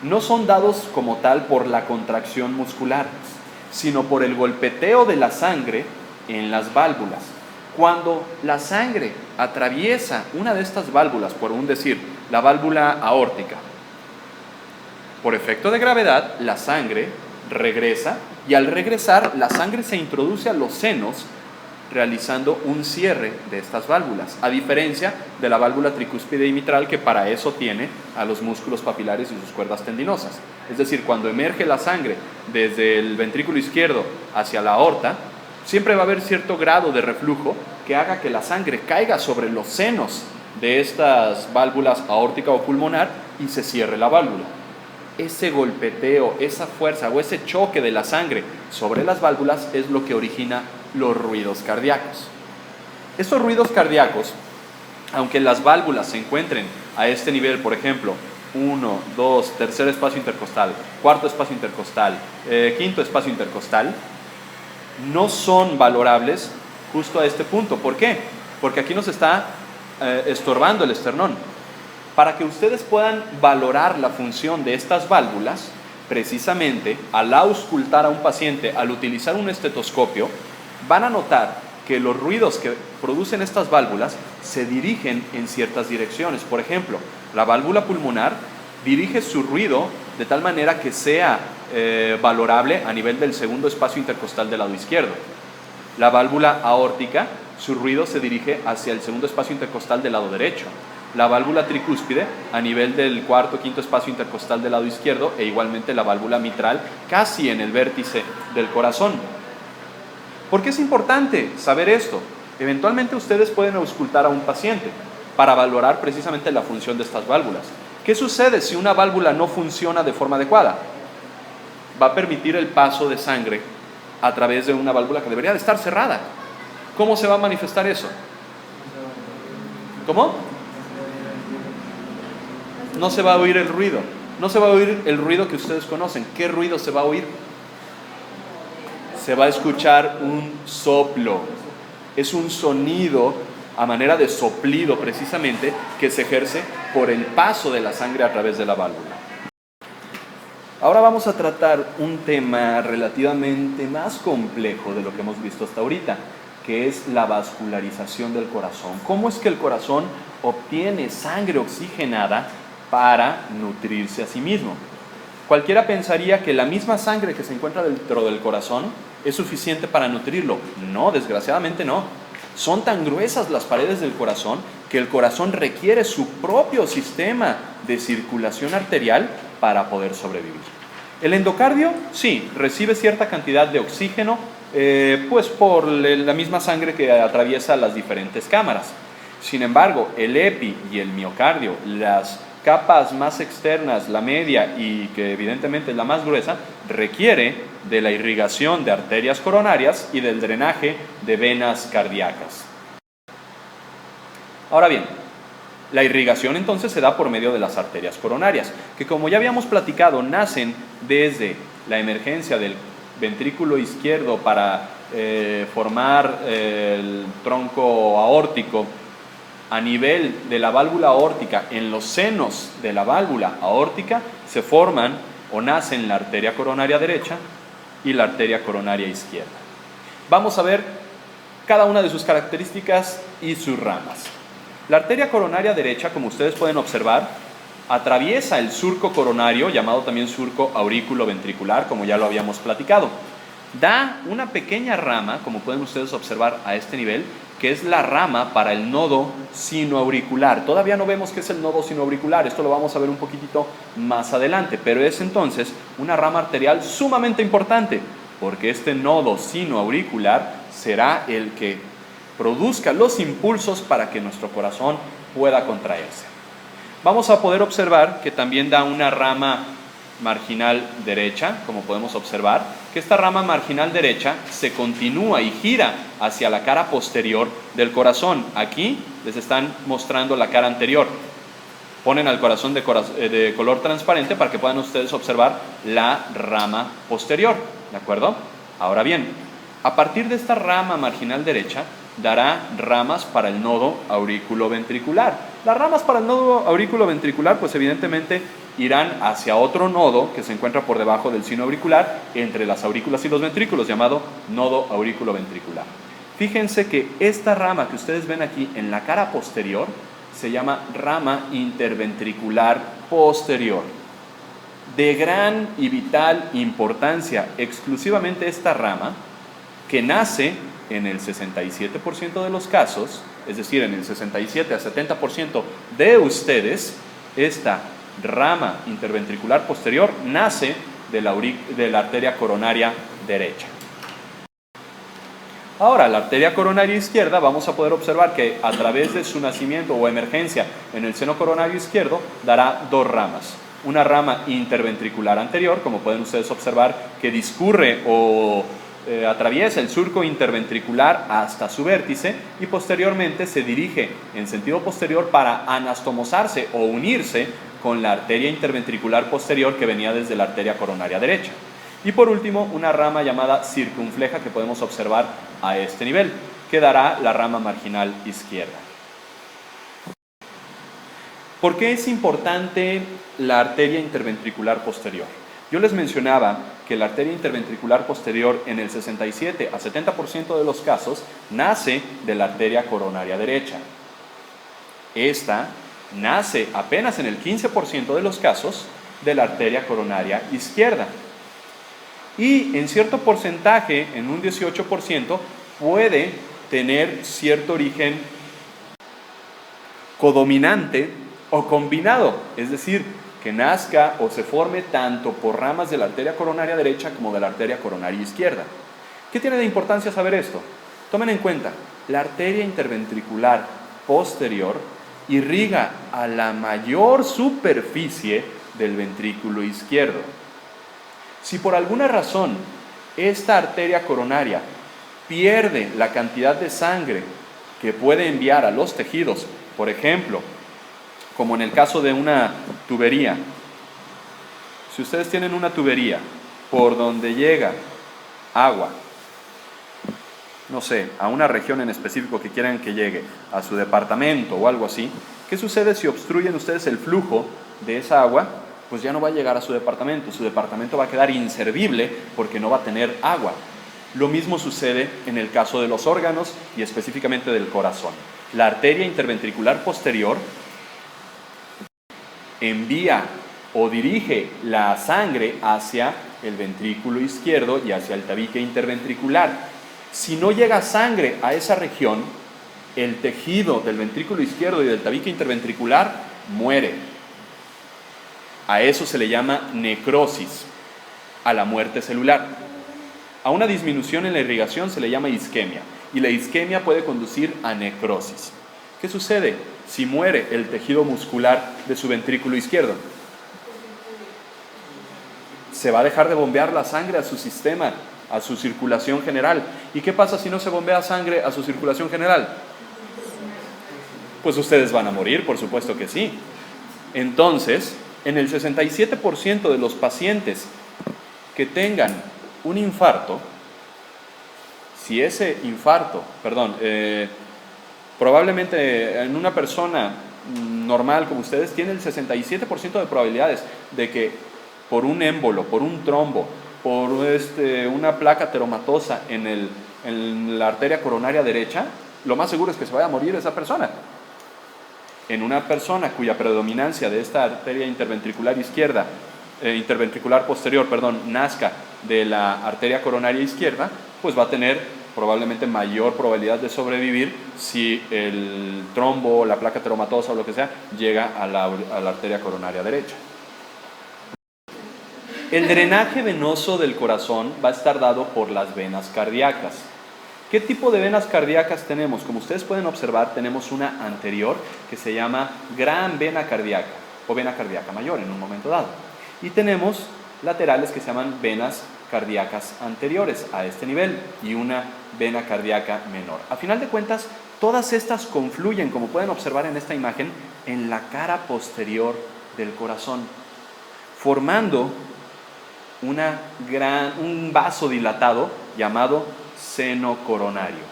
Speaker 1: no son dados como tal por la contracción muscular, sino por el golpeteo de la sangre en las válvulas. Cuando la sangre atraviesa una de estas válvulas, por un decir, la válvula aórtica, por efecto de gravedad, la sangre regresa y al regresar, la sangre se introduce a los senos realizando un cierre de estas válvulas, a diferencia de la válvula tricúspide y mitral, que para eso tiene a los músculos papilares y sus cuerdas tendinosas. Es decir, cuando emerge la sangre desde el ventrículo izquierdo hacia la aorta, siempre va a haber cierto grado de reflujo que haga que la sangre caiga sobre los senos de estas válvulas aórtica o pulmonar y se cierre la válvula. Ese golpeteo, esa fuerza o ese choque de la sangre sobre las válvulas es lo que origina los ruidos cardíacos. Estos ruidos cardíacos, aunque las válvulas se encuentren a este nivel, por ejemplo, 1, 2, tercer espacio intercostal, cuarto espacio intercostal, quinto espacio intercostal, no son valorables justo a este punto. ¿Por qué? Porque aquí nos está estorbando el esternón. Para que ustedes puedan valorar la función de estas válvulas, precisamente al auscultar a un paciente, al utilizar un estetoscopio, van a notar que los ruidos que producen estas válvulas se dirigen en ciertas direcciones. Por ejemplo, la válvula pulmonar dirige su ruido de tal manera que sea valorable a nivel del segundo espacio intercostal del lado izquierdo. La válvula aórtica, su ruido se dirige hacia el segundo espacio intercostal del lado derecho. La válvula tricúspide a nivel del cuarto, quinto espacio intercostal del lado izquierdo, e igualmente la válvula mitral casi en el vértice del corazón. ¿Por qué es importante saber esto? Eventualmente ustedes pueden auscultar a un paciente para valorar precisamente la función de estas válvulas. ¿Qué sucede si una válvula no funciona de forma adecuada? Va a permitir el paso de sangre a través de una válvula que debería de estar cerrada. ¿Cómo se va a manifestar eso? ¿Cómo? No se va a oír el ruido. No se va a oír el ruido que ustedes conocen. ¿Qué ruido se va a oír? Se va a escuchar un soplo. Es un sonido a manera de soplido precisamente que se ejerce por el paso de la sangre a través de la válvula. Ahora vamos a tratar un tema relativamente más complejo de lo que hemos visto hasta ahorita, que es la vascularización del corazón. ¿Cómo es que el corazón obtiene sangre oxigenada para nutrirse a sí mismo? Cualquiera pensaría que la misma sangre que se encuentra dentro del corazón es suficiente para nutrirlo. No, desgraciadamente no. Son tan gruesas las paredes del corazón que el corazón requiere su propio sistema de circulación arterial para poder sobrevivir. El endocardio, sí, recibe cierta cantidad de oxígeno pues por la misma sangre que atraviesa las diferentes cámaras. Sin embargo, el epi y el miocardio, las capas más externas, la media y que evidentemente es la más gruesa, requiere de la irrigación de arterias coronarias y del drenaje de venas cardíacas. Ahora bien, la irrigación entonces se da por medio de las arterias coronarias, que como ya habíamos platicado, nacen desde la emergencia del ventrículo izquierdo para formar el tronco aórtico a nivel de la válvula aórtica. En los senos de la válvula aórtica se forman o nacen la arteria coronaria derecha y la arteria coronaria izquierda. Vamos a ver cada una de sus características y sus ramas. La arteria coronaria derecha, como ustedes pueden observar, atraviesa el surco coronario, llamado también surco aurículo-ventricular, como ya lo habíamos platicado. Da una pequeña rama, como pueden ustedes observar a este nivel, que es la rama para el nodo sinoauricular. Todavía no vemos qué es el nodo sinoauricular, esto lo vamos a ver un poquitito más adelante, pero es entonces una rama arterial sumamente importante, porque este nodo sinoauricular será el que produzca los impulsos para que nuestro corazón pueda contraerse. Vamos a poder observar que también da una rama marginal derecha, como podemos observar, que esta rama marginal derecha se continúa y gira hacia la cara posterior del corazón. Aquí les están mostrando la cara anterior. Ponen al corazón de color transparente para que puedan ustedes observar la rama posterior, ¿de acuerdo? Ahora bien, a partir de esta rama marginal derecha, dará ramas para el nodo auriculoventricular. Las ramas para el nodo auriculoventricular, pues evidentemente irán hacia otro nodo que se encuentra por debajo del sino auricular, entre las aurículas y los ventrículos, llamado nodo auriculoventricular. Fíjense que esta rama que ustedes ven aquí en la cara posterior se llama rama interventricular posterior. De gran y vital importancia exclusivamente esta rama, que nace en el 67% de los casos, es decir, en el 67 a 70% de ustedes, esta rama interventricular posterior nace de la arteria coronaria derecha. Ahora, la arteria coronaria izquierda, vamos a poder observar que a través de su nacimiento o emergencia en el seno coronario izquierdo, dará dos ramas. Una rama interventricular anterior, como pueden ustedes observar, que discurre o atraviesa el surco interventricular hasta su vértice y posteriormente se dirige en sentido posterior para anastomosarse o unirse con la arteria interventricular posterior que venía desde la arteria coronaria derecha. Y por último, una rama llamada circunfleja que podemos observar a este nivel, que dará la rama marginal izquierda. ¿Por qué es importante la arteria interventricular posterior? Yo les mencionaba que la arteria interventricular posterior en el 67 a 70% de los casos nace de la arteria coronaria derecha. Esta nace apenas en el 15% de los casos de la arteria coronaria izquierda. Y en cierto porcentaje, en un 18%, puede tener cierto origen codominante o combinado, es decir, que nazca o se forme tanto por ramas de la arteria coronaria derecha como de la arteria coronaria izquierda. ¿Qué tiene de importancia saber esto? Tomen en cuenta, la arteria interventricular posterior irriga a la mayor superficie del ventrículo izquierdo. Si por alguna razón esta arteria coronaria pierde la cantidad de sangre que puede enviar a los tejidos, por ejemplo, como en el caso de una tubería, si ustedes tienen una tubería por donde llega agua, no sé, a una región en específico que quieran que llegue, a su departamento o algo así, ¿qué sucede si obstruyen ustedes el flujo de esa agua? Pues ya no va a llegar a su departamento va a quedar inservible porque no va a tener agua. Lo mismo sucede en el caso de los órganos y específicamente del corazón. La arteria interventricular posterior envía o dirige la sangre hacia el ventrículo izquierdo y hacia el tabique interventricular. Si no llega sangre a esa región, el tejido del ventrículo izquierdo y del tabique interventricular muere. A eso se le llama necrosis, a la muerte celular. A una disminución en la irrigación se le llama isquemia, y la isquemia puede conducir a necrosis. ¿Qué sucede si muere el tejido muscular de su ventrículo izquierdo? Se va a dejar de bombear la sangre a su sistema, a su circulación general. ¿Y qué pasa si no se bombea sangre a su circulación general? Pues ustedes van a morir, por supuesto que sí. Entonces, en el 67% de los pacientes que tengan un infarto, si ese infarto, probablemente en una persona normal como ustedes, tiene el 67% de probabilidades de que por un émbolo, por un trombo, por una placa ateromatosa en la arteria coronaria derecha, lo más seguro es que se vaya a morir esa persona. En una persona cuya predominancia de esta arteria interventricular posterior, nazca de la arteria coronaria izquierda, pues va a tener probablemente mayor probabilidad de sobrevivir si el trombo, la placa ateromatosa o lo que sea, llega a la arteria coronaria derecha. El drenaje venoso del corazón va a estar dado por las venas cardíacas. ¿Qué tipo de venas cardíacas tenemos? Como ustedes pueden observar, tenemos una anterior que se llama gran vena cardíaca o vena cardíaca mayor en un momento dado. Y tenemos laterales que se llaman venas cardíacas anteriores a este nivel y una vena cardíaca menor. A final de cuentas, todas estas confluyen, como pueden observar en esta imagen, en la cara posterior del corazón, formando un vaso dilatado llamado seno coronario,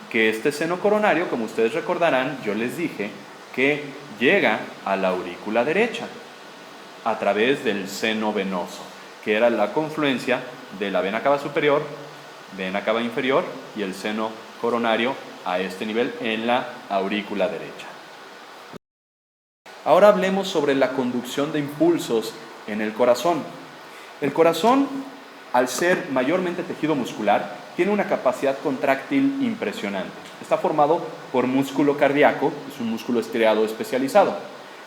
Speaker 1: que este seno coronario, como ustedes recordarán, yo les dije que llega a la aurícula derecha a través del seno venoso, que era la confluencia de la vena cava superior, vena cava inferior y el seno coronario a este nivel en la aurícula derecha. Ahora hablemos sobre la conducción de impulsos en el corazón. El corazón, al ser mayormente tejido muscular, tiene una capacidad contráctil impresionante. Está formado por músculo cardíaco, es un músculo estriado especializado.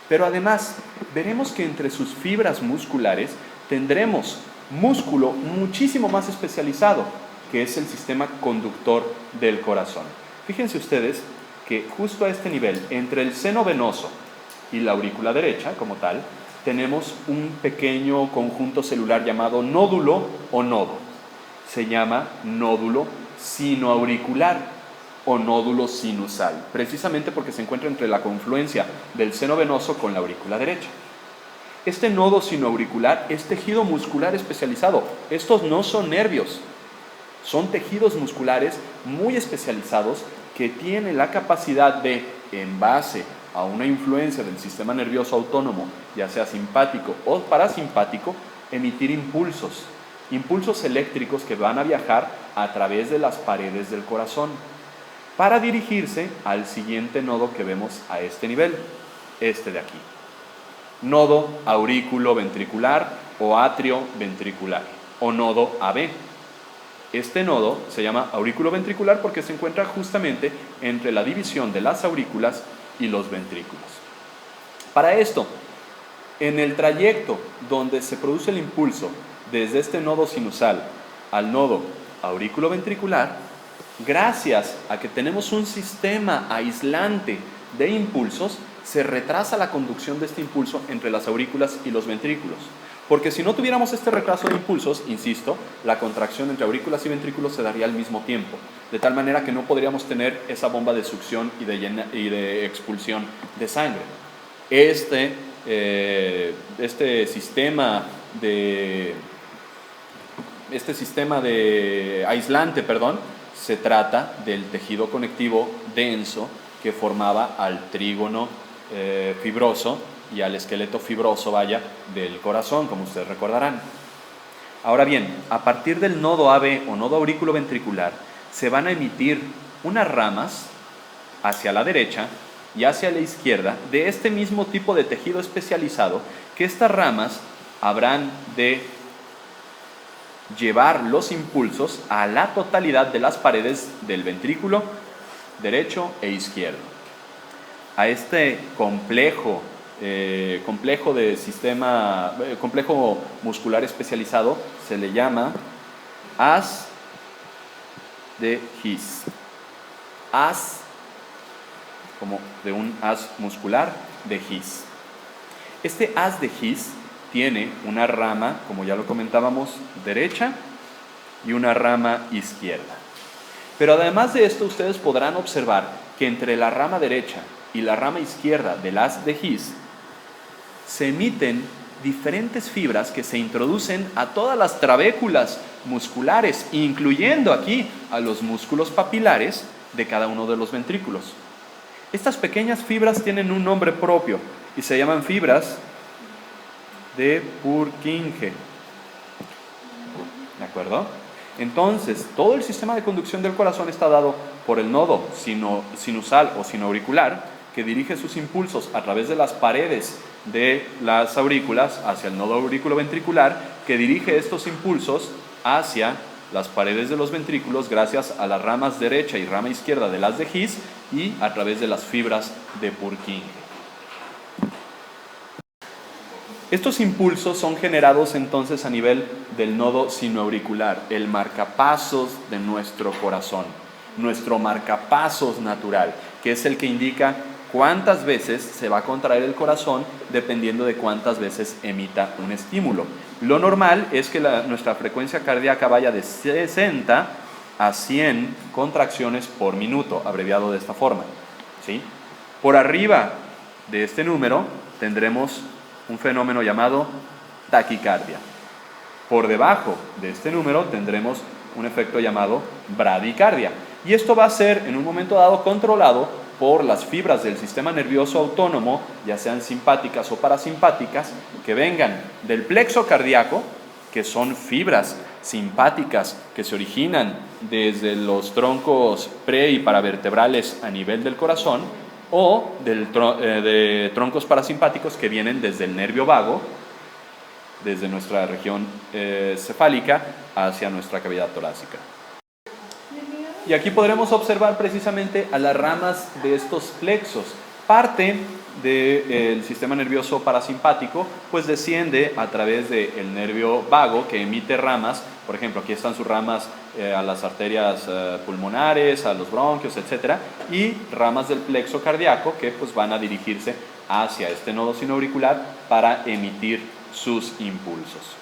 Speaker 1: Pero además, veremos que entre sus fibras musculares tendremos músculo muchísimo más especializado, que es el sistema conductor del corazón. Fíjense ustedes que justo a este nivel, entre el seno venoso y la aurícula derecha, como tal, tenemos un pequeño conjunto celular llamado nódulo o nodo. Se llama nódulo sinoauricular o nódulo sinusal, precisamente porque se encuentra entre la confluencia del seno venoso con la aurícula derecha. Este nodo sinoauricular es tejido muscular especializado. Estos no son nervios, son tejidos musculares muy especializados que tienen la capacidad de, en base a una influencia del sistema nervioso autónomo, ya sea simpático o parasimpático, emitir impulsos eléctricos que van a viajar a través de las paredes del corazón para dirigirse al siguiente nodo que vemos a este nivel, este de aquí. Nodo aurículo-ventricular o atrio-ventricular o nodo AB. Este nodo se llama aurículo-ventricular porque se encuentra justamente entre la división de las aurículas y los ventrículos. Para esto, en el trayecto donde se produce el impulso desde este nodo sinusal al nodo aurículo-ventricular, gracias a que tenemos un sistema aislante de impulsos, se retrasa la conducción de este impulso entre las aurículas y los ventrículos. Porque si no tuviéramos este retraso de impulsos, insisto, la contracción entre aurículas y ventrículos se daría al mismo tiempo, de tal manera que no podríamos tener esa bomba de succión y de expulsión de sangre. Este sistema de aislante, se trata del tejido conectivo denso que formaba al trígono fibroso y al esqueleto fibroso, del corazón, como ustedes recordarán. Ahora bien, a partir del nodo AB o nodo aurículo-ventricular, se van a emitir unas ramas hacia la derecha y hacia la izquierda de este mismo tipo de tejido especializado, que estas ramas habrán de llevar los impulsos a la totalidad de las paredes del ventrículo derecho e izquierdo. A este complejo muscular especializado se le llama haz de His. Haz, como de un haz muscular de His. Este haz de His tiene una rama, como ya lo comentábamos, derecha y una rama izquierda. Pero además de esto, ustedes podrán observar que entre la rama derecha y la rama izquierda del haz de His se emiten diferentes fibras que se introducen a todas las trabéculas musculares, incluyendo aquí a los músculos papilares de cada uno de los ventrículos. Estas pequeñas fibras tienen un nombre propio y se llaman fibras de Purkinje. ¿De acuerdo? Entonces, todo el sistema de conducción del corazón está dado por el nodo sinusal o sinoauricular, que dirige sus impulsos a través de las paredes de las aurículas hacia el nodo auriculoventricular, que dirige estos impulsos hacia las paredes de los ventrículos gracias a las ramas derecha y rama izquierda del haz de His y a través de las fibras de Purkinje. Estos impulsos son generados entonces a nivel del nodo sinoauricular, el marcapasos de nuestro corazón, nuestro marcapasos natural, que es el que indica cuántas veces se va a contraer el corazón dependiendo de cuántas veces emita un estímulo. Lo normal es que nuestra frecuencia cardíaca vaya de 60 a 100 contracciones por minuto, abreviado de esta forma, ¿sí? Por arriba de este número tendremos un fenómeno llamado taquicardia. Por debajo de este número tendremos un efecto llamado bradicardia. Y esto va a ser en un momento dado controlado por las fibras del sistema nervioso autónomo, ya sean simpáticas o parasimpáticas, que vengan del plexo cardíaco, que son fibras simpáticas que se originan desde los troncos pre- y paravertebrales a nivel del corazón, o de troncos parasimpáticos que vienen desde el nervio vago, desde nuestra región cefálica hacia nuestra cavidad torácica. Y aquí podremos observar precisamente a las ramas de estos plexos. Parte del sistema nervioso parasimpático pues desciende a través del nervio vago, que emite ramas. Por ejemplo, aquí están sus ramas a las arterias pulmonares, a los bronquios, etc. Y ramas del plexo cardíaco que pues van a dirigirse hacia este nodo sinoauricular para emitir sus impulsos.